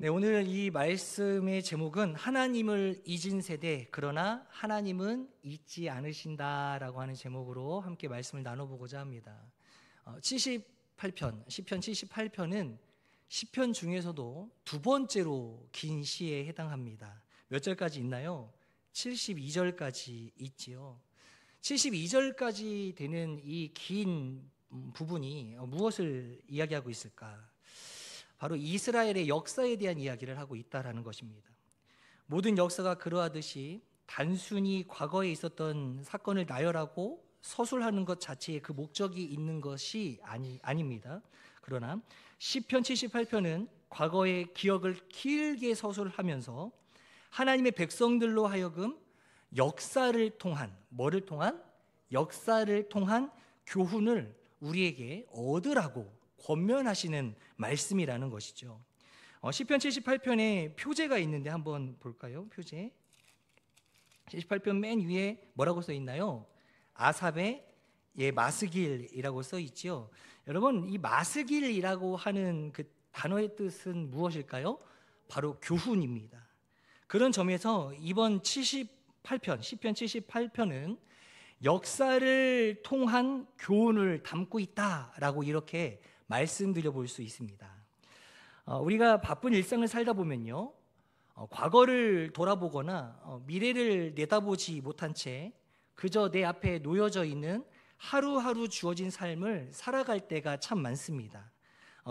네, 오늘 이 말씀의 제목은 하나님을 잊은 세대, 그러나 하나님은 잊지 않으신다라고 하는 제목으로 함께 말씀을 나눠보고자 합니다. 78편, 시편 78편은 시편 중에서도 두 번째로 긴 시에 해당합니다. 몇 절까지 있나요? 72절까지 있지요. 72절까지 되는 이 긴 부분이 무엇을 이야기하고 있을까? 바로 이스라엘의 역사에 대한 이야기를 하고 있다라는 것입니다. 모든 역사가 그러하듯이 단순히 과거에 있었던 사건을 나열하고 서술하는 것 자체에 그 목적이 있는 것이 아닙니다. 그러나 시편 78편은 과거의 기억을 길게 서술하면서 하나님의 백성들로 하여금 역사를 통한, 뭐를 통한? 역사를 통한 교훈을 우리에게 얻으라고 권면하시는 말씀이라는 것이죠. 시편 78편에 표제가 있는데 한번 볼까요? 표제 78편 맨 위에 뭐라고 써 있나요? 아삽의 마스길이라고 써 있죠. 여러분, 이 마스길이라고 하는 그 단어의 뜻은 무엇일까요? 바로 교훈입니다. 그런 점에서 이번 78편, 시편 78편은 역사를 통한 교훈을 담고 있다라고 이렇게 말씀드려 볼 수 있습니다. 우리가 바쁜 일상을 살다 보면요, 과거를 돌아보거나 미래를 내다보지 못한 채 그저 내 앞에 놓여져 있는 하루하루 주어진 삶을 살아갈 때가 참 많습니다.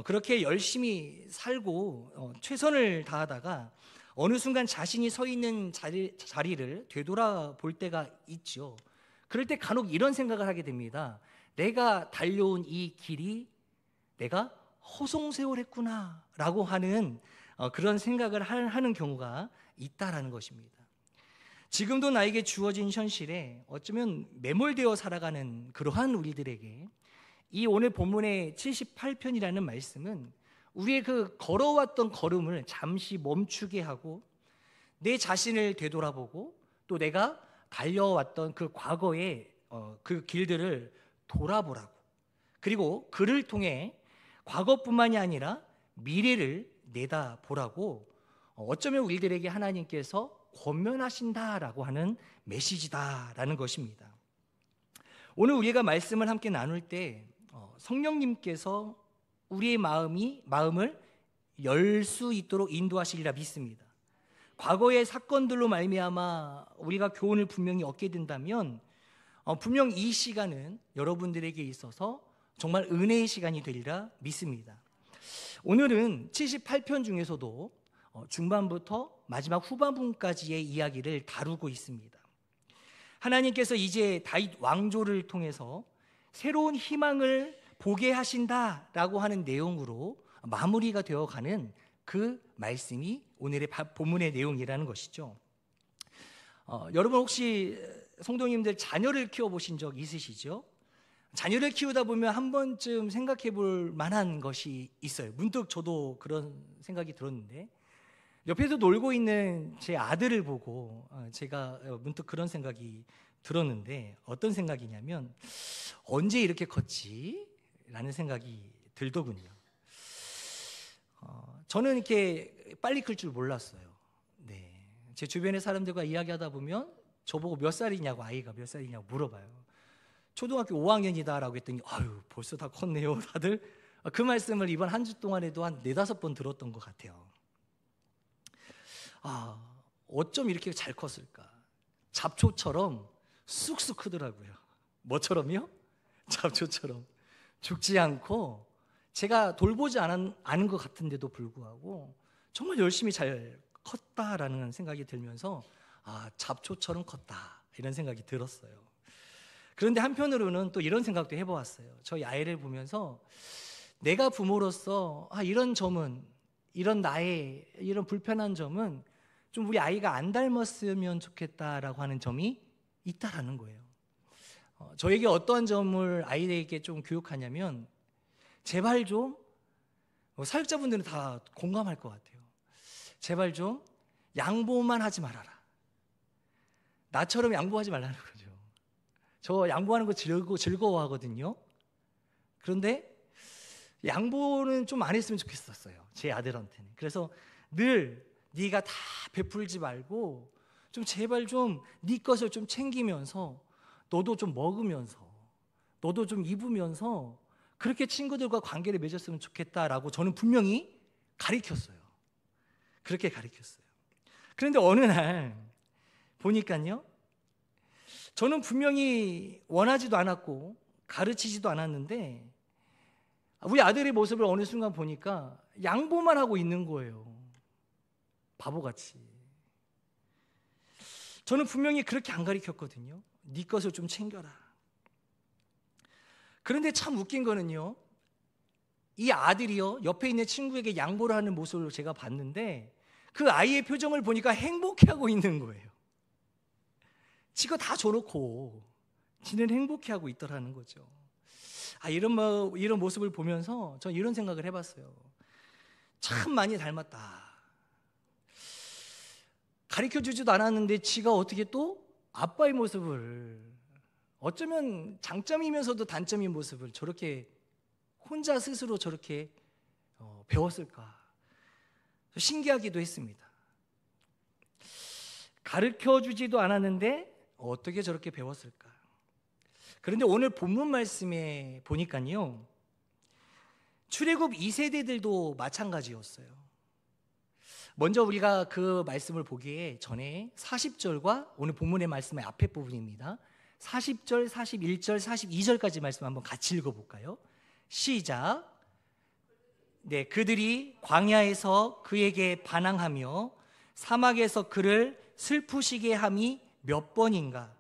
그렇게 열심히 살고 최선을 다하다가 어느 순간 자신이 서 있는 자리를 되돌아볼 때가 있죠. 그럴 때 간혹 이런 생각을 하게 됩니다. 내가 달려온 이 길이 내가 허송세월했구나 라고 하는 그런 생각을 하는 경우가 있다라는 것입니다. 지금도 나에게 주어진 현실에 어쩌면 매몰되어 살아가는 그러한 우리들에게 이 오늘 본문의 78편이라는 말씀은 우리의 그 걸어왔던 걸음을 잠시 멈추게 하고 내 자신을 되돌아보고 또 내가 달려왔던 그 과거의 그 길들을 돌아보라고, 그리고 그를 통해 과거뿐만이 아니라 미래를 내다보라고 어쩌면 우리들에게 하나님께서 권면하신다라고 하는 메시지다라는 것입니다. 오늘 우리가 말씀을 함께 나눌 때 성령님께서 우리의 마음을 열 수 있도록 인도하시리라 믿습니다. 과거의 사건들로 말미암아 우리가 교훈을 분명히 얻게 된다면 분명 이 시간은 여러분들에게 있어서 정말 은혜의 시간이 되리라 믿습니다. 오늘은 78편 중에서도 중반부터 마지막 후반부까지의 이야기를 다루고 있습니다. 하나님께서 이제 다윗 왕조를 통해서 새로운 희망을 보게 하신다라고 하는 내용으로 마무리가 되어가는 그 말씀이 오늘의 본문의 내용이라는 것이죠. 여러분 혹시 성도님들 자녀를 키워보신 적 있으시죠? 자녀를 키우다 보면 한 번쯤 생각해 볼 만한 것이 있어요. 문득 저도 그런 생각이 들었는데 옆에서 놀고 있는 제 아들을 보고 제가 문득 그런 생각이 들었는데 어떤 생각이냐면 언제 이렇게 컸지? 라는 생각이 들더군요. 저는 이렇게 빨리 클 줄 몰랐어요. 네. 제 주변의 사람들과 이야기하다 보면 저보고 몇 살이냐고, 아이가 몇 살이냐고 물어봐요. 초등학교 5학년이다라고 했더니 아유 벌써 다 컸네요. 다들 그 말씀을 이번 한 주 동안에도 한 4-5번 들었던 것 같아요. 어쩜 이렇게 잘 컸을까? 잡초처럼 쑥쑥 크더라고요. 뭐처럼요? 잡초처럼 죽지 않고 제가 돌보지 않은 것 같은데도 불구하고 정말 열심히 잘 컸다라는 생각이 들면서 잡초처럼 컸다 이런 생각이 들었어요. 그런데 한편으로는 또 이런 생각도 해보았어요. 저희 아이를 보면서 내가 부모로서 이런 점은, 이런 나의 이런 불편한 점은 좀 우리 아이가 안 닮았으면 좋겠다라고 하는 점이 있다라는 거예요. 저에게 어떠한 점을 아이에게 좀 교육하냐면 제발 좀 사역자분들은 다 공감할 것 같아요. 제발 좀 양보만 하지 말아라. 나처럼 양보하지 말라는 거죠. 저 양보하는 거 즐거워하거든요. 그런데 양보는 좀 안 했으면 좋겠었어요. 제 아들한테는. 그래서 늘 네가 다 베풀지 말고 좀 제발 좀 네 것을 좀 챙기면서 너도 좀 먹으면서 너도 좀 입으면서 그렇게 친구들과 관계를 맺었으면 좋겠다라고 저는 분명히 가르쳤어요. 그렇게 가르쳤어요. 그런데 어느 날 보니까요, 저는 분명히 원하지도 않았고 가르치지도 않았는데 우리 아들의 모습을 어느 순간 보니까 양보만 하고 있는 거예요. 바보같이. 저는 분명히 그렇게 안 가르쳤거든요. 네 것을 좀 챙겨라. 그런데 참 웃긴 거는요, 이 아들이요 옆에 있는 친구에게 양보를 하는 모습을 제가 봤는데 그 아이의 표정을 보니까 행복해하고 있는 거예요. 지가 다 줘놓고 지는 행복해하고 있더라는 거죠. 이런 모습을 보면서 저는 이런 생각을 해봤어요. 참 많이 닮았다. 가르쳐주지도 않았는데 지가 어떻게 또 아빠의 모습을, 어쩌면 장점이면서도 단점인 모습을 저렇게 혼자 스스로 저렇게 배웠을까 신기하기도 했습니다. 가르쳐주지도 않았는데 어떻게 저렇게 배웠을까. 그런데 오늘 본문 말씀에 보니까요, 출애굽 2세대들도 마찬가지였어요. 먼저 우리가 그 말씀을 보기에 전에 40절과 오늘 본문의 말씀의 앞에 부분입니다. 40절, 41절, 42절까지 말씀 한번 같이 읽어볼까요? 시작. 네, 그들이 광야에서 그에게 반항하며 사막에서 그를 슬프시게 함이 몇 번인가.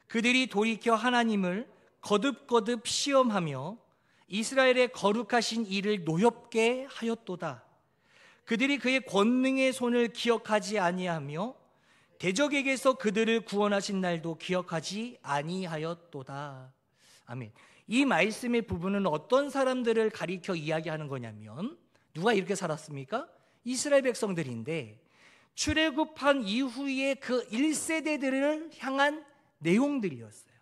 그들이 돌이켜 하나님을 거듭거듭 시험하며 이스라엘의 거룩하신 이를 노엽게 하였도다. 그들이 그의 권능의 손을 기억하지 아니하며 대적에게서 그들을 구원하신 날도 기억하지 아니하였도다. 아멘. 이 말씀의 부분은 어떤 사람들을 가리켜 이야기하는 거냐면, 누가 이렇게 살았습니까? 이스라엘 백성들인데 출애굽한 이후에 그 1세대들을 향한 내용들이었어요.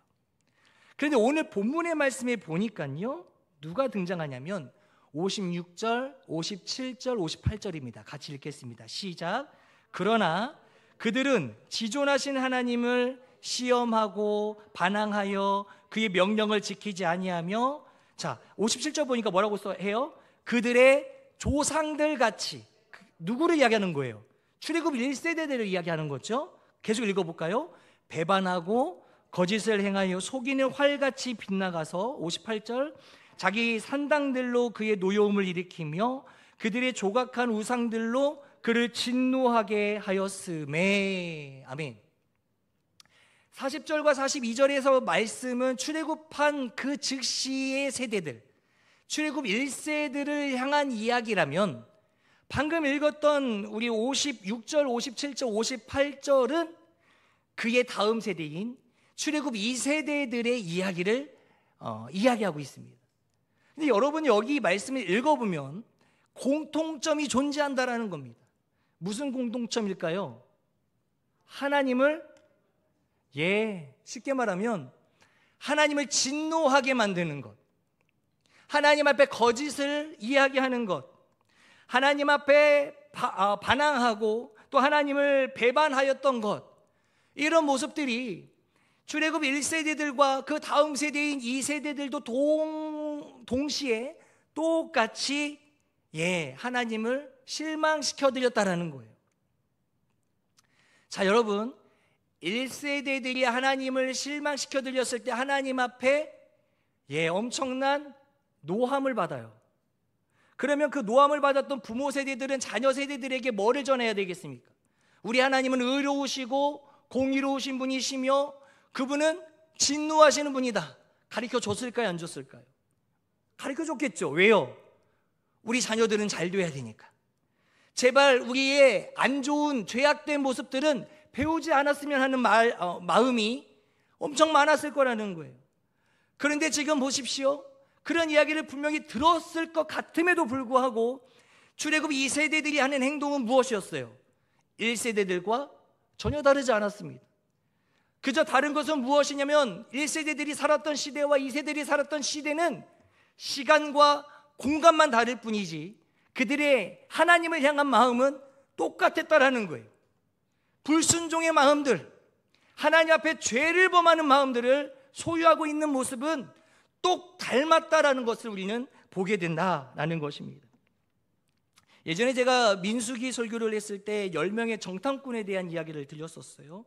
그런데 오늘 본문의 말씀에 보니까요, 누가 등장하냐면 56절, 57절, 58절입니다. 같이 읽겠습니다. 시작. 그러나 그들은 지존하신 하나님을 시험하고 반항하여 그의 명령을 지키지 아니하며, 자 57절 보니까 뭐라고 해요? 그들의 조상들 같이. 누구를 이야기하는 거예요? 출애굽 1세대들을 이야기하는 거죠. 계속 읽어볼까요? 배반하고 거짓을 행하여 속이는 활같이 빗나가서 58절 자기 산당들로 그의 노여움을 일으키며 그들의 조각한 우상들로 그를 진노하게 하였으매. 아멘. 40절과 42절에서 말씀은 출애굽한 그 즉시의 세대들, 출애굽 1세들을 향한 이야기라면 방금 읽었던 우리 56절, 57절, 58절은 그의 다음 세대인 출애굽 2세대들의 이야기를 이야기하고 있습니다. 근데 여러분이 여기 말씀을 읽어보면 공통점이 존재한다라는 겁니다. 무슨 공통점일까요? 하나님을, 쉽게 말하면 하나님을 진노하게 만드는 것, 하나님 앞에 거짓을 이야기하는 것, 하나님 앞에 반항하고 또 하나님을 배반하였던 것, 이런 모습들이 출애굽 1세대들과 그 다음 세대인 2세대들도 동시에 똑같이 하나님을 실망시켜드렸다라는 거예요. 자, 여러분, 1세대들이 하나님을 실망시켜드렸을 때 하나님 앞에 엄청난 노함을 받아요. 그러면 그 노함을 받았던 부모 세대들은 자녀 세대들에게 뭐를 전해야 되겠습니까? 우리 하나님은 의로우시고 공의로우신 분이시며 그분은 진노하시는 분이다. 가르쳐 줬을까요? 안 줬을까요? 가르쳐 줬겠죠. 왜요? 우리 자녀들은 잘 돼야 되니까. 제발 우리의 안 좋은 죄악된 모습들은 배우지 않았으면 하는 마음이 엄청 많았을 거라는 거예요. 그런데 지금 보십시오. 그런 이야기를 분명히 들었을 것 같음에도 불구하고 출애굽 2세대들이 하는 행동은 무엇이었어요? 1세대들과 전혀 다르지 않았습니다. 그저 다른 것은 무엇이냐면 1세대들이 살았던 시대와 2세대들이 살았던 시대는 시간과 공간만 다를 뿐이지 그들의 하나님을 향한 마음은 똑같았다라는 거예요. 불순종의 마음들, 하나님 앞에 죄를 범하는 마음들을 소유하고 있는 모습은 똑 닮았다라는 것을 우리는 보게 된다라는 것입니다. 예전에 제가 민수기 설교를 했을 때 10명의 정탐꾼에 대한 이야기를 들렸었어요.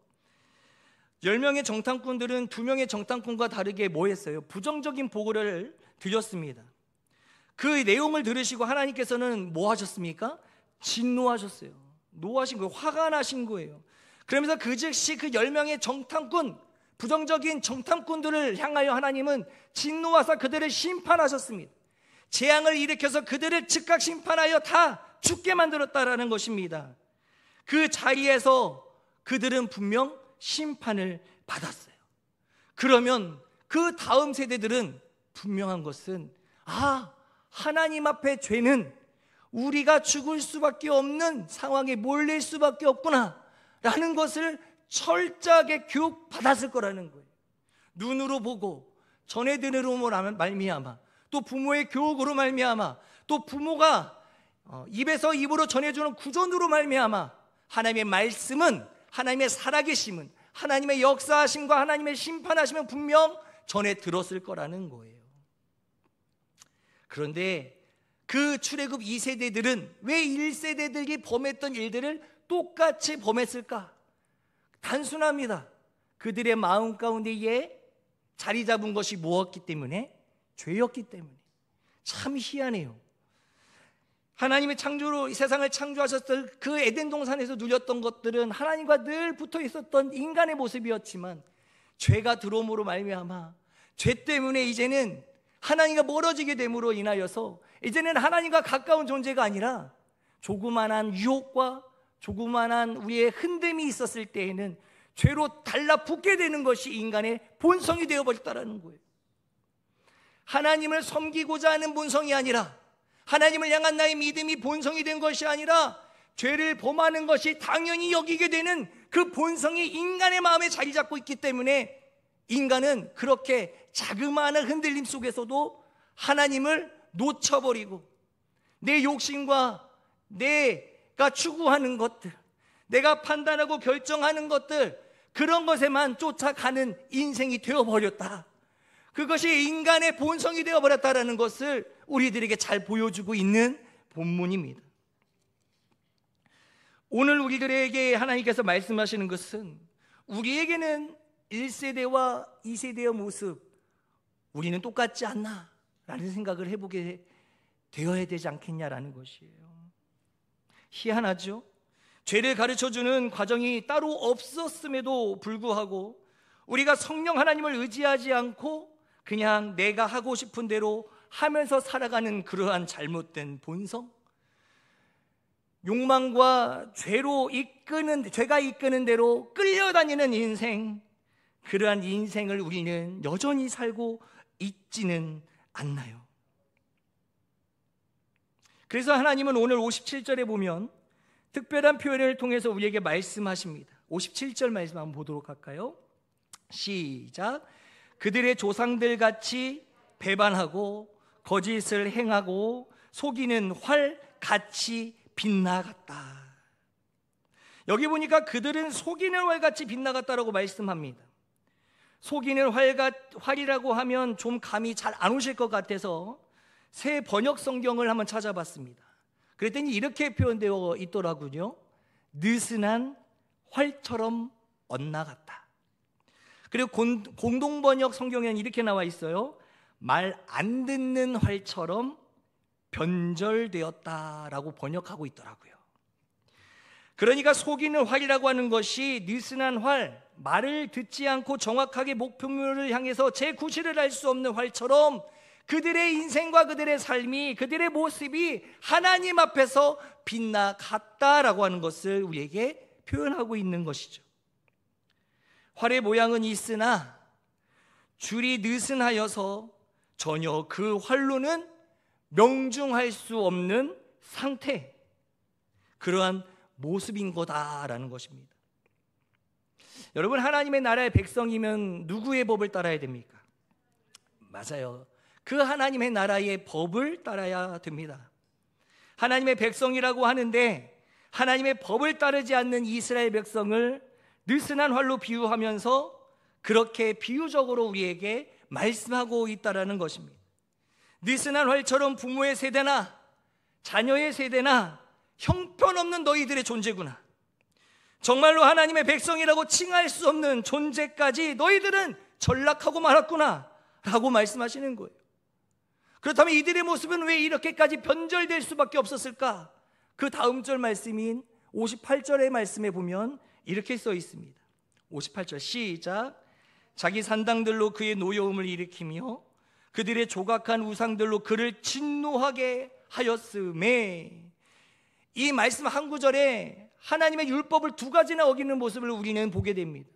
10명의 정탐꾼들은 2명의 정탐꾼과 다르게 뭐 했어요? 부정적인 보고를 드렸습니다. 그 내용을 들으시고 하나님께서는 뭐 하셨습니까? 진노하셨어요. 노하신 거예요. 화가 나신 거예요. 그러면서 그 즉시 그 10명의 정탐꾼, 부정적인 정탐꾼들을 향하여 하나님은 진노하사 그들을 심판하셨습니다. 재앙을 일으켜서 그들을 즉각 심판하여 다 죽게 만들었다라는 것입니다. 그 자리에서 그들은 분명 심판을 받았어요. 그러면 그 다음 세대들은 분명한 것은 하나님 앞에 죄는 우리가 죽을 수밖에 없는 상황에 몰릴 수밖에 없구나 라는 것을 철저하게 교육받았을 거라는 거예요. 눈으로 보고 전해 들으로 말미암아, 또 부모의 교육으로 말미암아, 또 부모가 입에서 입으로 전해주는 구전으로 말미암아 하나님의 말씀은, 하나님의 살아계심은, 하나님의 역사하심과 하나님의 심판하심은 분명 전해 들었을 거라는 거예요. 그런데 그 출애굽 2세대들은 왜 1세대들이 범했던 일들을 똑같이 범했을까? 단순합니다. 그들의 마음 가운데에 자리 잡은 것이 무엇이기 때문에? 죄였기 때문에. 참 희한해요. 하나님의 창조로 이 세상을 창조하셨을 그 에덴 동산에서 누렸던 것들은 하나님과 늘 붙어 있었던 인간의 모습이었지만 죄가 들어옴으로 말미암아 죄 때문에 이제는 하나님과 멀어지게 됨으로 인하여서 이제는 하나님과 가까운 존재가 아니라 조그만한 유혹과 조그만한 우리의 흔듦이 있었을 때에는 죄로 달라붙게 되는 것이 인간의 본성이 되어버렸다는 거예요. 하나님을 섬기고자 하는 본성이 아니라, 하나님을 향한 나의 믿음이 본성이 된 것이 아니라 죄를 범하는 것이 당연히 여기게 되는 그 본성이 인간의 마음에 자리 잡고 있기 때문에 인간은 그렇게 자그마한 흔들림 속에서도 하나님을 놓쳐버리고 내 욕심과 내가 추구하는 것들, 내가 판단하고 결정하는 것들, 그런 것에만 쫓아가는 인생이 되어버렸다. 그것이 인간의 본성이 되어버렸다는 것을 우리들에게 잘 보여주고 있는 본문입니다. 오늘 우리들에게 하나님께서 말씀하시는 것은 우리에게는 1세대와 2세대의 모습, 우리는 똑같지 않나 라는 생각을 해보게 되어야 되지 않겠냐라는 것이에요. 희한하죠? 죄를 가르쳐주는 과정이 따로 없었음에도 불구하고 우리가 성령 하나님을 의지하지 않고 그냥 내가 하고 싶은 대로 하면서 살아가는 그러한 잘못된 본성, 욕망과 죄가 이끄는 대로 끌려다니는 인생, 그러한 인생을 우리는 여전히 살고 있지는 않나요? 그래서 하나님은 오늘 57절에 보면 특별한 표현을 통해서 우리에게 말씀하십니다. 57절 말씀 한번 보도록 할까요? 시작. 그들의 조상들 같이 배반하고 거짓을 행하고 속이는 활 같이 빗나갔다. 여기 보니까 그들은 속이는 활같이 빗나갔다라고 말씀합니다. 속이는 활이라고 하면 좀 감이 잘 안 오실 것 같아서 새 번역 성경을 한번 찾아봤습니다. 그랬더니 이렇게 표현되어 있더라고요. 느슨한 활처럼 엇나갔다. 그리고 공동번역 성경에는 이렇게 나와 있어요. 말 안 듣는 활처럼 변절되었다라고 번역하고 있더라고요. 그러니까 속이는 활이라고 하는 것이 느슨한 활, 말을 듣지 않고 정확하게 목표물을 향해서 제 구실을 할 수 없는 활처럼 그들의 인생과 그들의 삶이, 그들의 모습이 하나님 앞에서 빗나갔다라고 하는 것을 우리에게 표현하고 있는 것이죠. 활의 모양은 있으나 줄이 느슨하여서 전혀 그 활로는 명중할 수 없는 상태, 그러한 모습인 거다라는 것입니다. 여러분, 하나님의 나라의 백성이면 누구의 법을 따라야 됩니까? 맞아요. 그 하나님의 나라의 법을 따라야 됩니다. 하나님의 백성이라고 하는데 하나님의 법을 따르지 않는 이스라엘 백성을 느슨한 활로 비유하면서 그렇게 비유적으로 우리에게 말씀하고 있다라는 것입니다. 느슨한 활처럼 부모의 세대나 자녀의 세대나 형편없는 너희들의 존재구나. 정말로 하나님의 백성이라고 칭할 수 없는 존재까지 너희들은 전락하고 말았구나 라고 말씀하시는 거예요. 그렇다면 이들의 모습은 왜 이렇게까지 변절될 수밖에 없었을까? 그 다음 절 말씀인 58절의 말씀에 보면 이렇게 써 있습니다. 58절 시작. 자기 산당들로 그의 노여움을 일으키며 그들의 조각한 우상들로 그를 진노하게 하였음에, 이 말씀 한 구절에 하나님의 율법을 두 가지나 어기는 모습을 우리는 보게 됩니다.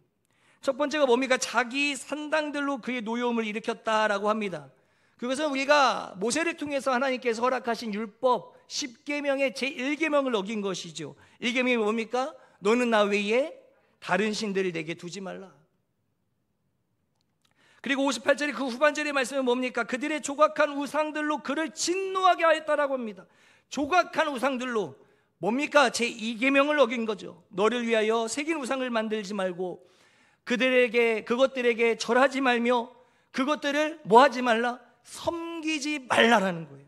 첫 번째가 뭡니까? 자기 산당들로 그의 노여움을 일으켰다라고 합니다. 그것은 우리가 모세를 통해서 하나님께서 허락하신 율법 10계명의 제1계명을 어긴 것이죠. 1계명이 뭡니까? 너는 나 외에 다른 신들을 내게 두지 말라. 그리고 58절의 그 후반절의 말씀은 뭡니까? 그들의 조각한 우상들로 그를 진노하게 하였다라고 합니다. 조각한 우상들로 뭡니까? 제2계명을 어긴 거죠. 너를 위하여 새긴 우상을 만들지 말고 그것들에게 절하지 말며 그것들을 뭐하지 말라? 섬기지 말라라는 거예요.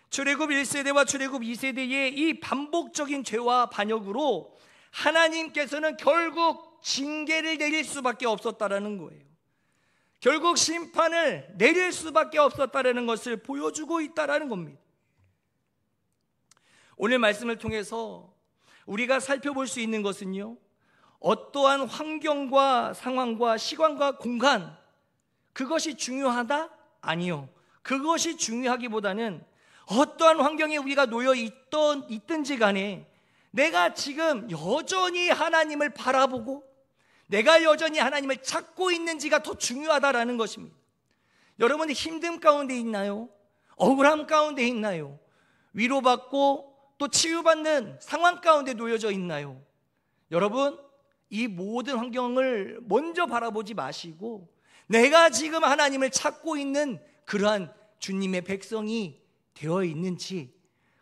출애굽 1세대와 출애굽 2세대의 이 반복적인 죄와 반역으로 하나님께서는 결국 징계를 내릴 수밖에 없었다라는 거예요. 결국 심판을 내릴 수밖에 없었다라는 것을 보여주고 있다라는 겁니다. 오늘 말씀을 통해서 우리가 살펴볼 수 있는 것은요, 어떠한 환경과 상황과 시간과 공간, 그것이 중요하다? 아니요. 그것이 중요하기보다는 어떠한 환경에 우리가 놓여 있든지 간에 내가 지금 여전히 하나님을 바라보고 내가 여전히 하나님을 찾고 있는지가 더 중요하다라는 것입니다. 여러분이 힘듦 가운데 있나요? 억울함 가운데 있나요? 위로받고 또 치유받는 상황 가운데 놓여져 있나요? 여러분, 이 모든 환경을 먼저 바라보지 마시고 내가 지금 하나님을 찾고 있는 그러한 주님의 백성이 되어 있는지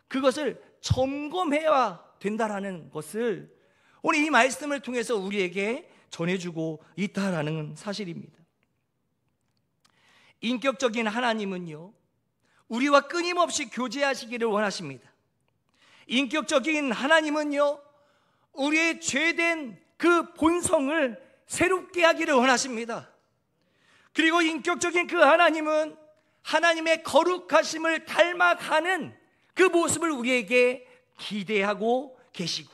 그것을 점검해야 된다라는 것을 오늘 이 말씀을 통해서 우리에게 전해주고 있다라는 사실입니다. 인격적인 하나님은요, 우리와 끊임없이 교제하시기를 원하십니다. 인격적인 하나님은요, 우리의 죄된 그 본성을 새롭게 하기를 원하십니다. 그리고 인격적인 그 하나님은 하나님의 거룩하심을 닮아가는 그 모습을 우리에게 기대하고 계시고,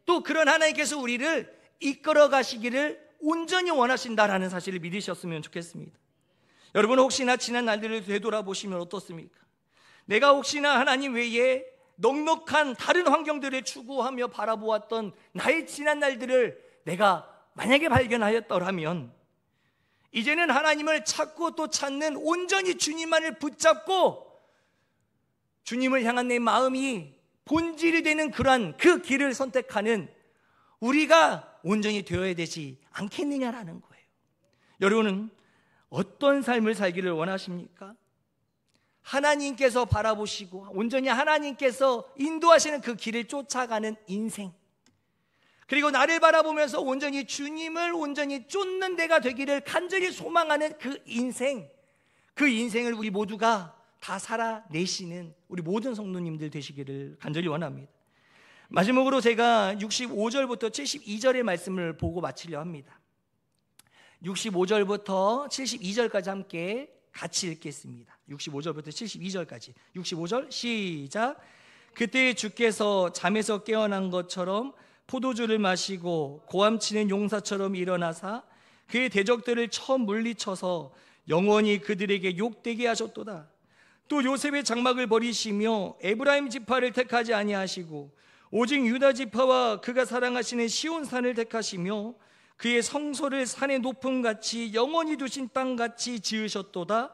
또 그런 하나님께서 우리를 이끌어 가시기를 온전히 원하신다라는 사실을 믿으셨으면 좋겠습니다. 여러분, 혹시나 지난 날들을 되돌아보시면 어떻습니까? 내가 혹시나 하나님 외에 넉넉한 다른 환경들을 추구하며 바라보았던 나의 지난 날들을 내가 만약에 발견하였더라면 이제는 하나님을 찾고 또 찾는, 온전히 주님만을 붙잡고 주님을 향한 내 마음이 본질이 되는 그러한 그 길을 선택하는 우리가 온전히 되어야 되지 않겠느냐라는 거예요. 여러분은 어떤 삶을 살기를 원하십니까? 하나님께서 바라보시고 온전히 하나님께서 인도하시는 그 길을 쫓아가는 인생, 그리고 나를 바라보면서 온전히 주님을 온전히 쫓는 데가 되기를 간절히 소망하는 그 인생, 그 인생을 우리 모두가 다 살아내시는 우리 모든 성도님들 되시기를 간절히 원합니다. 마지막으로 제가 65절부터 72절의 말씀을 보고 마치려 합니다. 65절부터 72절까지 함께 같이 읽겠습니다. 65절부터 72절까지. 65절 시작. 그때 주께서 잠에서 깨어난 것처럼 포도주를 마시고 고함치는 용사처럼 일어나사 그의 대적들을 처음 물리쳐서 영원히 그들에게 욕되게 하셨도다. 또 요셉의 장막을 버리시며 에브라임 지파를 택하지 아니하시고 오직 유다 지파와 그가 사랑하시는 시온산을 택하시며 그의 성소를 산의 높음같이 영원히 두신 땅같이 지으셨도다.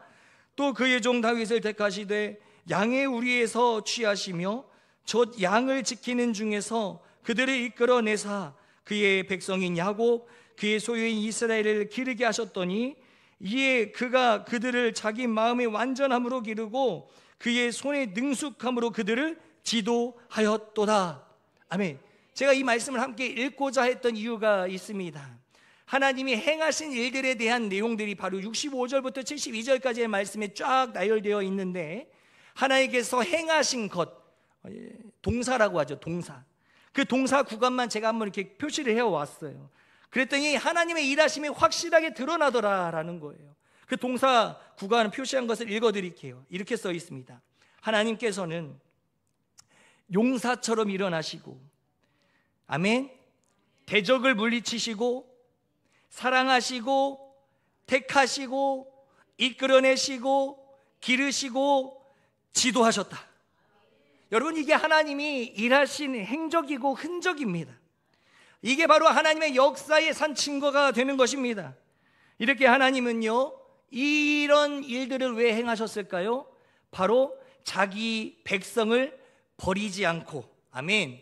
또 그의 종 다윗을 택하시되 양의 우리에서 취하시며 젖 양을 지키는 중에서 그들을 이끌어내사 그의 백성인 야곱 그의 소유인 이스라엘을 기르게 하셨더니 이에 그가 그들을 자기 마음의 완전함으로 기르고 그의 손의 능숙함으로 그들을 지도하였도다. 아멘. 제가 이 말씀을 함께 읽고자 했던 이유가 있습니다. 하나님이 행하신 일들에 대한 내용들이 바로 65절부터 72절까지의 말씀에 쫙 나열되어 있는데, 하나님께서 행하신 것, 동사라고 하죠. 동사. 그 동사 구간만 제가 한번 이렇게 표시를 해왔어요. 그랬더니 하나님의 일하심이 확실하게 드러나더라라는 거예요. 그 동사 구간을 표시한 것을 읽어드릴게요. 이렇게 써 있습니다. 하나님께서는 용사처럼 일어나시고, 아멘, 대적을 물리치시고 사랑하시고 택하시고 이끌어내시고 기르시고 지도하셨다. 여러분, 이게 하나님이 일하신 행적이고 흔적입니다. 이게 바로 하나님의 역사의 산 증거가 되는 것입니다. 이렇게 하나님은요, 이런 일들을 왜 행하셨을까요? 바로 자기 백성을 버리지 않고, 아멘,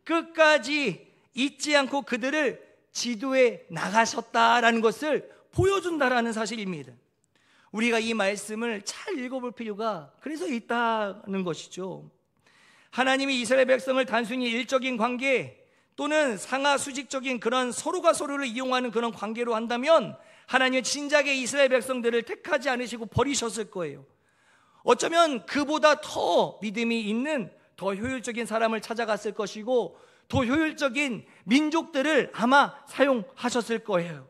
끝까지 잊지 않고 그들을 지도해 나가셨다라는 것을 보여준다라는 사실입니다. 우리가 이 말씀을 잘 읽어볼 필요가 그래서 있다는 것이죠. 하나님이 이스라엘 백성을 단순히 일적인 관계 또는 상하수직적인 그런 서로가 서로를 이용하는 그런 관계로 한다면 하나님은 진작에 이스라엘 백성들을 택하지 않으시고 버리셨을 거예요. 어쩌면 그보다 더 믿음이 있는 더 효율적인 사람을 찾아갔을 것이고 더 효율적인 민족들을 아마 사용하셨을 거예요.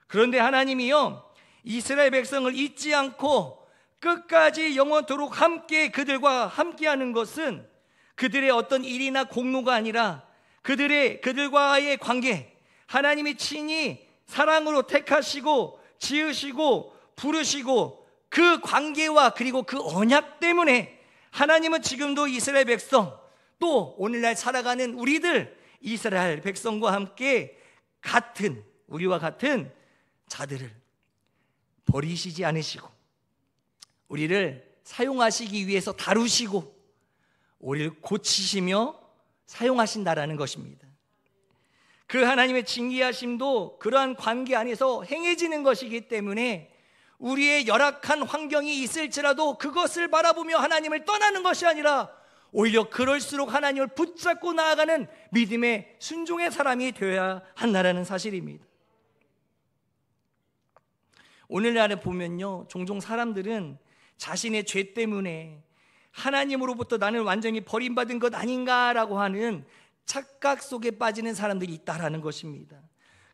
그런데 하나님이요, 이스라엘 백성을 잊지 않고 끝까지 영원토록 함께 그들과 함께하는 것은 그들의 어떤 일이나 공로가 아니라 그들과의 관계, 하나님이 친히 사랑으로 택하시고 지으시고 부르시고 그 관계와 그리고 그 언약 때문에 하나님은 지금도 이스라엘 백성, 또 오늘날 살아가는 우리들 이스라엘 백성과 함께 같은, 우리와 같은 자들을 버리시지 않으시고 우리를 사용하시기 위해서 다루시고 우리를 고치시며 사용하신다라는 것입니다. 그 하나님의 징계하심도 그러한 관계 안에서 행해지는 것이기 때문에 우리의 열악한 환경이 있을지라도 그것을 바라보며 하나님을 떠나는 것이 아니라 오히려 그럴수록 하나님을 붙잡고 나아가는 믿음의 순종의 사람이 되어야 한다는 사실입니다. 오늘날에 보면요, 종종 사람들은 자신의 죄 때문에 하나님으로부터 나는 완전히 버림받은 것 아닌가라고 하는 착각 속에 빠지는 사람들이 있다라는 것입니다.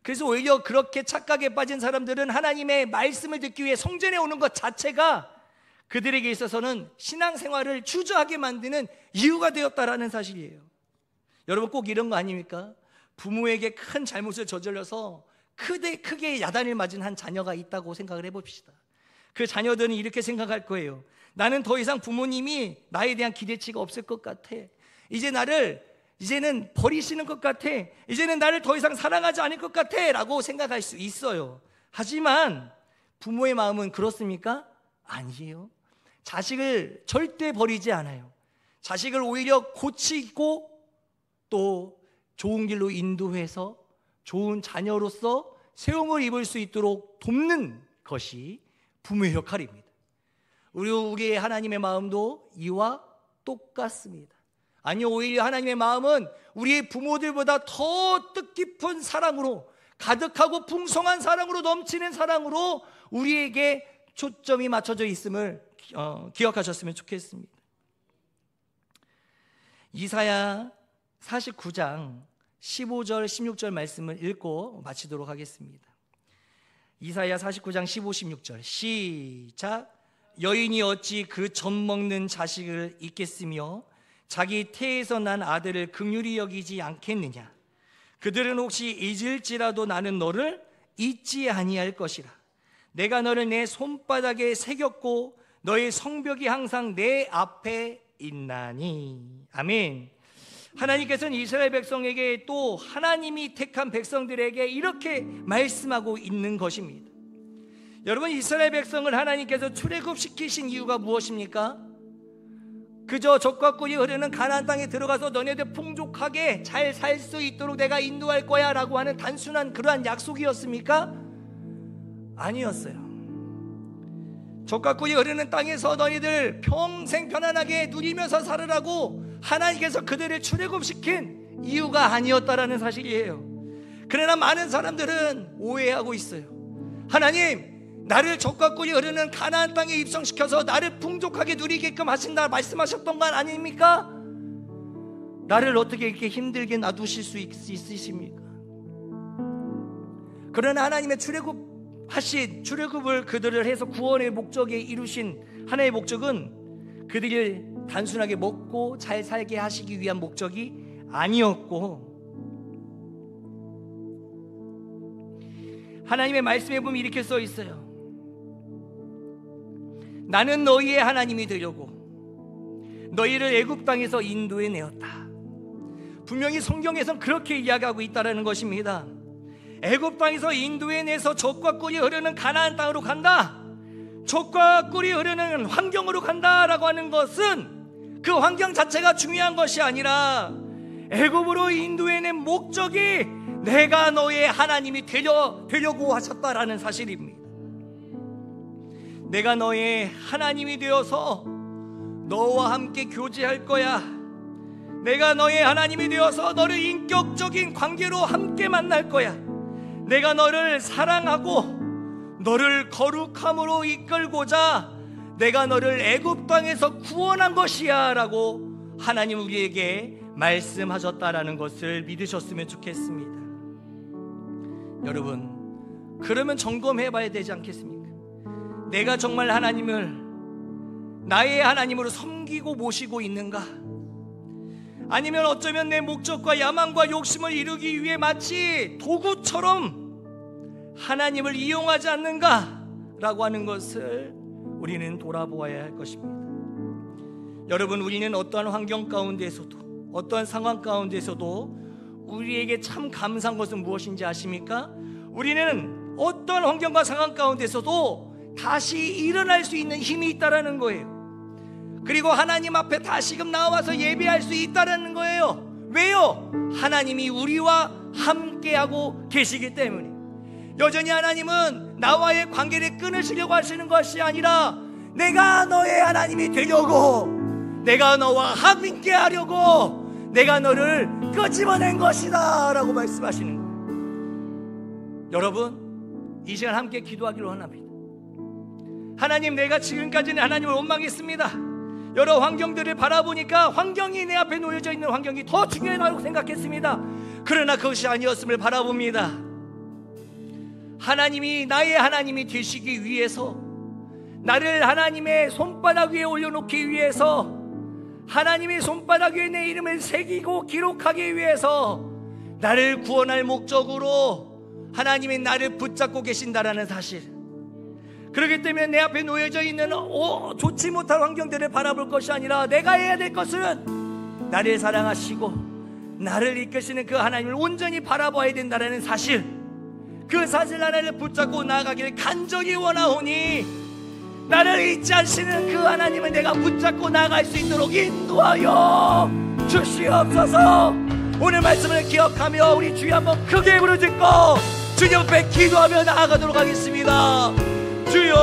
그래서 오히려 그렇게 착각에 빠진 사람들은 하나님의 말씀을 듣기 위해 성전에 오는 것 자체가 그들에게 있어서는 신앙생활을 주저하게 만드는 이유가 되었다라는 사실이에요. 여러분, 꼭 이런 거 아닙니까? 부모에게 큰 잘못을 저질러서 크게 야단을 맞은 한 자녀가 있다고 생각을 해봅시다. 그 자녀들은 이렇게 생각할 거예요. 나는 더 이상 부모님이 나에 대한 기대치가 없을 것 같아. 이제는 버리시는 것 같아. 이제는 나를 더 이상 사랑하지 않을 것 같아 라고 생각할 수 있어요. 하지만 부모의 마음은 그렇습니까? 아니에요. 자식을 절대 버리지 않아요. 자식을 오히려 고치고 또 좋은 길로 인도해서 좋은 자녀로서 세움을 입을 수 있도록 돕는 것이 부모의 역할입니다. 우리의 하나님의 마음도 이와 똑같습니다. 아니요, 오히려 하나님의 마음은 우리의 부모들보다 더 뜻깊은 사랑으로, 가득하고 풍성한 사랑으로, 넘치는 사랑으로 우리에게 초점이 맞춰져 있음을 기억하셨으면 좋겠습니다. 이사야 49장 15절 16절 말씀을 읽고 마치도록 하겠습니다. 이사야 49장 15, 16절 시작. 여인이 어찌 그 젖먹는 자식을 잊겠으며 자기 태에서 난 아들을 긍휼히 여기지 않겠느냐. 그들은 혹시 잊을지라도 나는 너를 잊지 아니할 것이라. 내가 너를 내 손바닥에 새겼고 너의 성벽이 항상 내 앞에 있나니. 아멘. 하나님께서는 이스라엘 백성에게 또 하나님이 택한 백성들에게 이렇게 말씀하고 있는 것입니다. 여러분, 이스라엘 백성을 하나님께서 출애굽시키신 이유가 무엇입니까? 그저 젖과 꿀이 흐르는 가나안 땅에 들어가서 너네들 풍족하게 잘 살 수 있도록 내가 인도할 거야 라고 하는 단순한 그러한 약속이었습니까? 아니었어요. 젖과 꿀이 흐르는 땅에서 너희들 평생 편안하게 누리면서 살으라고 하나님께서 그들을 출애굽시킨 이유가 아니었다라는 사실이에요. 그러나 많은 사람들은 오해하고 있어요. 하나님, 나를 적과 꿀이 흐르는 가나안 땅에 입성시켜서 나를 풍족하게 누리게끔 하신다 말씀하셨던 건 아닙니까? 나를 어떻게 이렇게 힘들게 놔두실 수 있으십니까? 그러나 하나님의 출애굽을 그들을 해서 구원의 목적에 이루신 하나의 목적은 그들이 단순하게 먹고 잘 살게 하시기 위한 목적이 아니었고, 하나님의 말씀에 보면 이렇게 써 있어요. 나는 너희의 하나님이 되려고 너희를 애굽 땅에서 인도해 내었다. 분명히 성경에선 그렇게 이야기하고 있다는 것입니다. 애굽 땅에서 인도해 내서 젖과 꿀이 흐르는 가나안 땅으로 간다, 젖과 꿀이 흐르는 환경으로 간다라고 하는 것은 그 환경 자체가 중요한 것이 아니라 애굽으로 인도해낸 목적이 내가 너의 하나님이 되려고 하셨다라는 사실입니다. 내가 너의 하나님이 되어서 너와 함께 교제할 거야. 내가 너의 하나님이 되어서 너를 인격적인 관계로 함께 만날 거야. 내가 너를 사랑하고 너를 거룩함으로 이끌고자 내가 너를 애굽 땅에서 구원한 것이야 라고 하나님 우리에게 말씀하셨다라는 것을 믿으셨으면 좋겠습니다. 여러분, 그러면 점검해 봐야 되지 않겠습니까? 내가 정말 하나님을 나의 하나님으로 섬기고 모시고 있는가? 아니면 어쩌면 내 목적과 야망과 욕심을 이루기 위해 마치 도구처럼 하나님을 이용하지 않는가? 라고 하는 것을 우리는 돌아보아야 할 것입니다. 여러분, 우리는 어떠한 환경 가운데서도, 어떠한 상황 가운데서도 우리에게 참 감사한 것은 무엇인지 아십니까? 우리는 어떤 환경과 상황 가운데서도 다시 일어날 수 있는 힘이 있다라는 거예요. 그리고 하나님 앞에 다시금 나와서 예배할 수 있다라는 거예요. 왜요? 하나님이 우리와 함께하고 계시기 때문에. 여전히 하나님은 나와의 관계를 끊으시려고 하시는 것이 아니라 내가 너의 하나님이 되려고, 내가 너와 함께 하려고 내가 너를 끄집어낸 것이다 라고 말씀하시는 거예요. 여러분, 이 시간 함께 기도하기를 원합니다. 하나님, 내가 지금까지는 하나님을 원망했습니다. 여러 환경들을 바라보니까 환경이 내 앞에 놓여져 있는 환경이 더 중요하다고 생각했습니다. 그러나 그것이 아니었음을 바라봅니다. 하나님이 나의 하나님이 되시기 위해서, 나를 하나님의 손바닥 위에 올려놓기 위해서, 하나님의 손바닥 위에 내 이름을 새기고 기록하기 위해서 나를 구원할 목적으로 하나님이 나를 붙잡고 계신다라는 사실. 그렇기 때문에 내 앞에 놓여져 있는 좋지 못한 환경들을 바라볼 것이 아니라 내가 해야 될 것은 나를 사랑하시고 나를 이끄시는 그 하나님을 온전히 바라봐야 된다는 사실, 그 사실 하나를 붙잡고 나아가기를 간절히 원하오니 나를 잊지 않으시는 그 하나님을 내가 붙잡고 나아갈 수 있도록 인도하여 주시옵소서. 오늘 말씀을 기억하며 우리 주여 한번 크게 부르짖고 주님 앞에 기도하며 나아가도록 하겠습니다. 주여